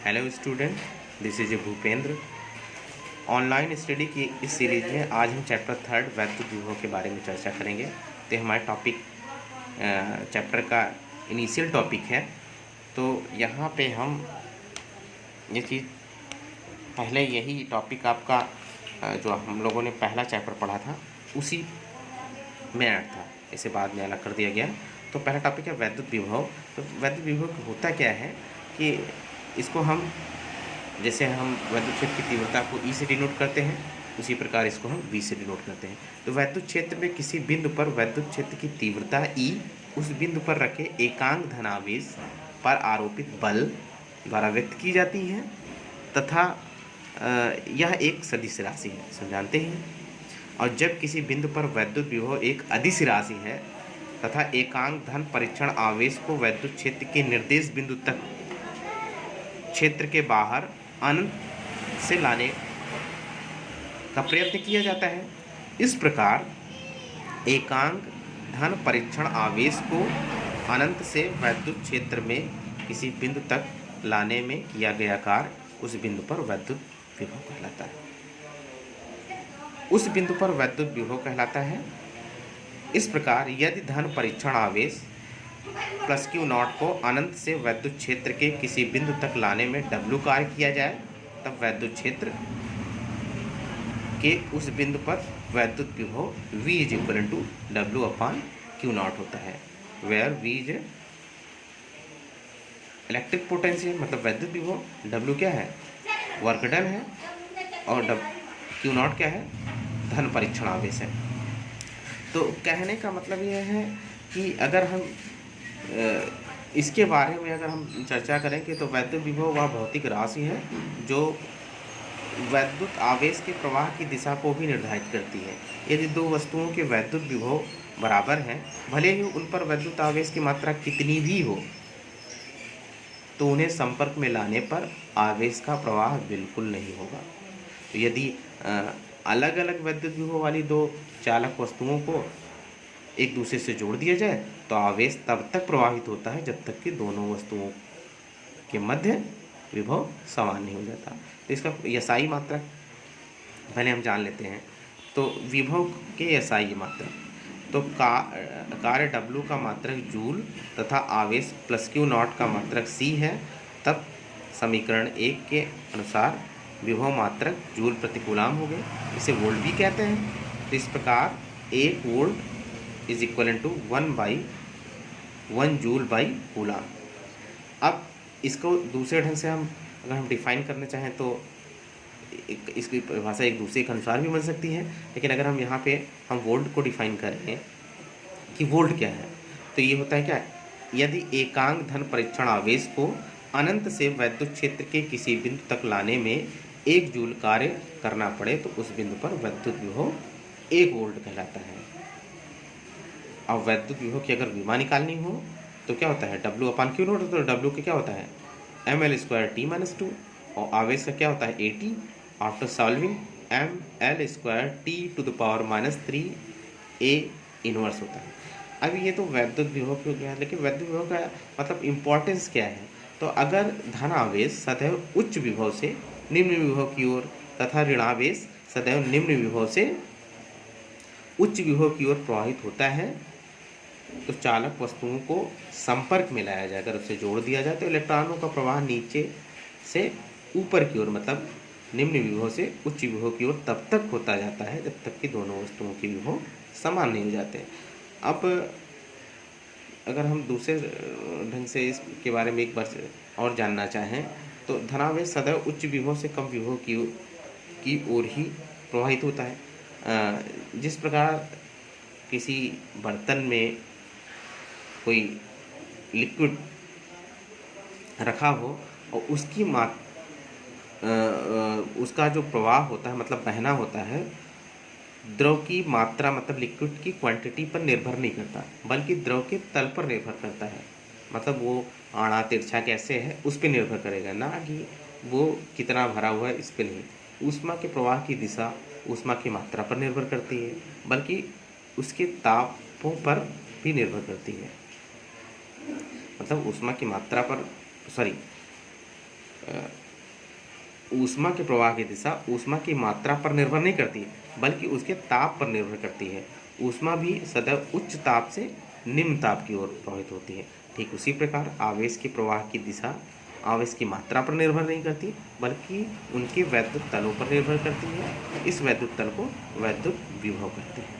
Hello student, this is Bhupendra. Online study की इस series में आज हम चैप्टर 3 वैद्युत विभव के बारे में चर्चा करेंगे। तो हमारे टॉपिक चैप्टर का इनिशियल टॉपिक है। तो यहाँ पे हम ये चीज़ पहले यही टॉपिक आपका जो हम लोगों ने पहला चैप्टर पढ़ा था उसी में ऐड था, इसे बाद में अलग कर दिया गया। तो पहला टॉपिक है वैद्युत विभव। तो वैद्युत विभव होता क्या है कि इसको हम जैसे हम वैद्युत क्षेत्र की तीव्रता को ई से डिनोट करते हैं, उसी प्रकार इसको हम वी से डिनोट करते हैं। तो वैद्युत क्षेत्र में किसी बिंदु पर वैद्युत क्षेत्र की तीव्रता ई उस बिंदु पर रखे एकांक धनावेश पर आरोपित बल द्वारा व्यक्त की जाती है तथा यह एक सदिश राशि है, समझाते हैं। और जब किसी बिंदु पर वैद्युत विभव एक अदिश राशि है तथा एकांक धन परीक्षण आवेश को वैद्युत क्षेत्र के निर्देश बिंदु तक क्षेत्र के बाहर अनंत से लाने का प्रयत्न किया जाता है। इस प्रकार एकांक धन परीक्षण आवेश को अनंत से वैद्युत क्षेत्र में किसी बिंदु तक लाने में किया गया कार्य उस बिंदु पर वैद्युत विभव कहलाता है। उस बिंदु पर वैद्युत विभव कहलाता है। इस प्रकार यदि धन परीक्षण आवेश प्लस क्यू नॉट को अनंत से वैद्युत क्षेत्र के किसी बिंदु तक लाने में डब्ल्यू कार्य किया जाए, तब वैद्युत क्षेत्र के उस बिंदु पर वैद्युत विभव V is equal to W upon Q not होता है, where V is electric potential, मतलब वैद्युत विभव, W क्या है, वर्क डन है, और क्यू नॉट क्या है, धन परीक्षण आवेश है। तो कहने का मतलब यह है कि अगर हम इसके बारे में अगर हम चर्चा करेंगे तो वैद्युत विभव वह भौतिक राशि है जो वैद्युत आवेश के प्रवाह की दिशा को भी निर्धारित करती है। यदि दो वस्तुओं के वैद्युत विभव बराबर हैं, भले ही उन पर वैद्युत आवेश की मात्रा कितनी भी हो, तो उन्हें संपर्क में लाने पर आवेश का प्रवाह बिल्कुल नहीं होगा। तो यदि अलग अलग वैद्युत विभव वाली दो चालक वस्तुओं को एक दूसरे से जोड़ दिया जाए तो आवेश तब तक प्रवाहित होता है जब तक कि दोनों वस्तुओं के मध्य विभव समान नहीं हो जाता। तो इसका एसआई मात्रक पहले हम जान लेते हैं। तो विभव के एसआई मात्रक, तो कार्य W का मात्रक जूल तथा आवेश प्लस क्यू नॉट का मात्रक C है, तब समीकरण 1 के अनुसार विभव मात्रक जूल प्रति कूलाम हो गए। इसे वोल्ट भी कहते हैं। तो इस प्रकार 1 volt is equal to 1/1 joule by coulomb. अब इसको दूसरे ढंग से हम अगर हम डिफाइन करना चाहें तो इसकी भाषा एक दूसरे के अनुसार भी बन सकती है, लेकिन अगर हम यहाँ पे हम वोल्ट को डिफाइन करें कि वोल्ट क्या है, तो ये होता है क्या, यदि एकांक धन परीक्षण आवेश को अनंत से वैद्युत क्षेत्र के किसी बिंदु तक लाने में 1 जूल कार्य करना पड़े तो उस बिंदु पर वैद्युत विभव 1 वोल्ट कहलाता है। अब वैद्युत विभव की अगर विमा निकालनी हो तो क्या होता है, W अपॉन क्यू नॉट। तो W के क्या होता है, mL²T-2, और आवेश का क्या होता है, AT। After solving mL²T⁻³ A inverse होता है। अब ये तो वैद्युत विभव की हो गया, लेकिन वैद्युत विभव का मतलब इम्पोर्टेंस क्या है। तो अगर धन आवेश सदैव उच्च विभव से निम्न विभव की ओर तथा ऋणावेश सदैव निम्न विभव से उच्च विभव की ओर प्रवाहित होता है, तो चालक वस्तुओं को संपर्क में लाया जाए, अगर उसे जोड़ दिया जाए तो इलेक्ट्रॉनों का प्रवाह नीचे से ऊपर की ओर, मतलब निम्न विभव से उच्च विभव की ओर तब तक होता जाता है जब तक कि दोनों वस्तुओं के विभव समान नहीं हो जाते। अब अगर हम दूसरे ढंग से इसके बारे में एक बार और जानना चाहें तो धनावेश सदैव उच्च विभव से कम विभव की ओर ही प्रवाहित होता है। जिस प्रकार किसी बर्तन में कोई लिक्विड रखा हो और उसका जो प्रवाह होता है, मतलब बहना होता है, द्रव की मात्रा मतलब लिक्विड की क्वांटिटी पर निर्भर नहीं करता, बल्कि द्रव के तल पर निर्भर करता है। मतलब वो आड़ा तिरछा कैसे है उस पर निर्भर करेगा, ना कि वो कितना भरा हुआ है इस पर नहीं। ऊष्मा के प्रवाह की दिशा ऊष्मा की मात्रा पर निर्भर करती है, बल्कि उसके तापों पर भी निर्भर करती है। मतलब ऊष्मा की मात्रा पर ऊष्मा के प्रवाह की दिशा ऊष्मा की मात्रा पर निर्भर नहीं करती बल्कि उसके ताप पर निर्भर करती है। ऊष्मा भी सदैव उच्च ताप से निम्न ताप की ओर प्रवाहित होती है। ठीक उसी प्रकार आवेश के प्रवाह की दिशा आवेश की मात्रा पर निर्भर नहीं करती बल्कि उनके वैद्युत तलों पर निर्भर करती है। इस वैद्युत तल को वैद्युत विभव कहते हैं।